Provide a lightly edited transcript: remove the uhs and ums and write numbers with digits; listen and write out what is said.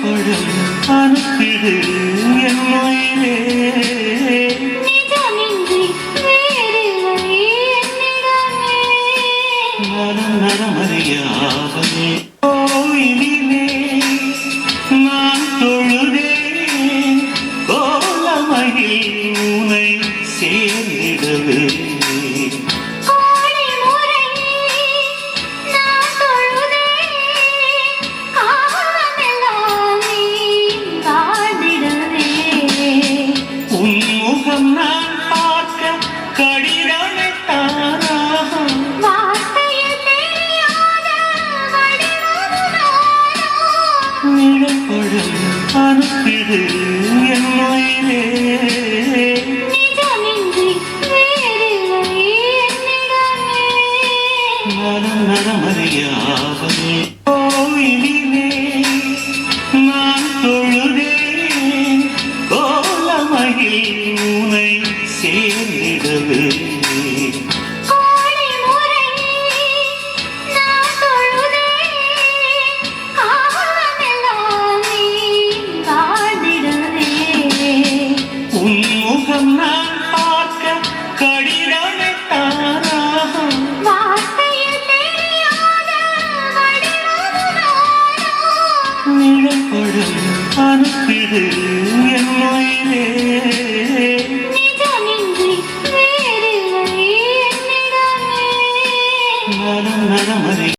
நிழற்படும் அனுப்பிடு என் உயிரே நலம் நலமறியாதே கோயிலிலே நான் தொழுதேன் கோலமயில் உனை சேர்ந்திடவே உன்முகம் நான் பார்க்க கடிதமிட்டாரா நிழற்படும் அனுப்பிடு என் உயிரே நலம் நலமறியாதே கோயிலிலே நான் தொழுதேன் கோலமயில் உனை சேர்ந்திடவே உன்முகம் நான் பார்க்க கடிதமிட்டாரா நிழற்படும் அனுப்பிடு என் உயிரே நலம் நலமறி